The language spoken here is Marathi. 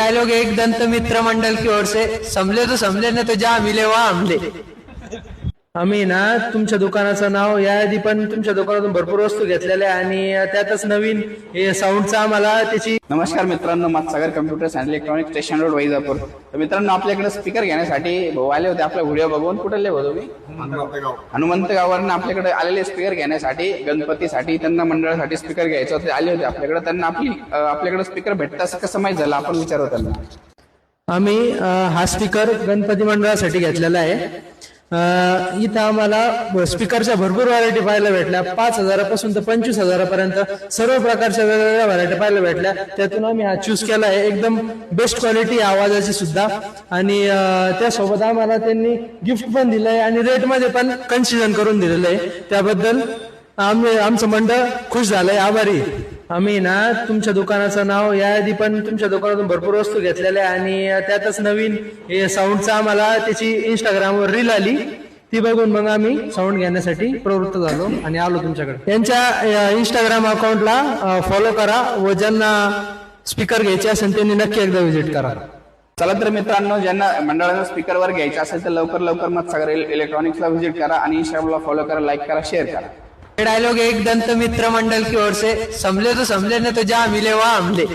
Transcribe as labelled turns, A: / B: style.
A: डायलॉग एक दंत मित्र मंडल की ओर से, समले तो समले न तो जा मिले वहा हमले। आम्ही ना तुमच्या दुकानाचं नाव याआधी पण तुमच्या दुकानातून भरपूर वस्तू घेतलेल्या आणि त्यातच नवीन हे साऊंडचा आम्हाला त्याची
B: नमस्कार मित्रांनो, Sagar computers and electronic station road Vaijapur. तर मित्रांनो, आपल्याकडे स्पीकर घेण्यासाठी भाऊ आले होते आपला व्हिडिओ बघून। कुठले भाऊ तुम्ही? हनुमंत गावावरून आपल्याकडे आलेले स्पीकर घेण्यासाठी, गणपतीसाठी त्यांना मंडळासाठी स्पीकर घ्यायचं होते, आले होते आपल्याकडे। त्यांना आपल्याकडे स्पीकर भेटतं असं कसं माहित झालं आपण विचारतो त्यांना।
A: आम्ही हा स्पीकर गणपती मंडळासाठी घेतलेला आहे। इथं आम्हाला स्पीकरच्या भरपूर व्हरायटी पाहायला भेटल्या, 5,000 ते 25,000 पर्यंत सर्व प्रकारच्या वेगवेगळ्या व्हरायटी पाहायला भेटल्या। त्यातून आम्ही हा चूज केला आहे, एकदम बेस्ट क्वालिटी आवाजाची सुद्धा। आणि त्यासोबत आम्हाला त्यांनी गिफ्ट पण दिलंय आणि रेट मध्ये पण कन्सिजन करून दिलेलं आहे, त्याबद्दल आमचं मंडळ खुश झालंय, आभारी। आम्ही ना तुमच्या दुकानाचं नाव याआधी पण तुमच्या दुकानातून भरपूर वस्तू घेतलेल्या आणि त्यातच नवीन हे साऊंडचा आम्हाला त्याची इंस्टाग्रामवर रील आली, ती बघून मग आम्ही साऊंड घेण्यासाठी प्रवृत्त झालो आणि आलो तुमच्याकडे। यांच्या इंस्टाग्राम अकाउंटला फॉलो करा व ज्यांना स्पीकर घ्यायचे असेल त्यांनी नक्की एकदा व्हिजिट करा।
B: चला तर मित्रांनो, ज्यांना मंडळाचा स्पीकरवर घ्यायचं असेल तर लवकर सागर इलेक्ट्रॉनिक्सला व्हिजिट करा आणि इंस्टाग्रामला फॉलो करा, लाईक करा, शेअर करा।
A: डायलॉग एक दंत मित्र मंडल की ओर से, समले तो समले न तो जा मिले वहा हमले।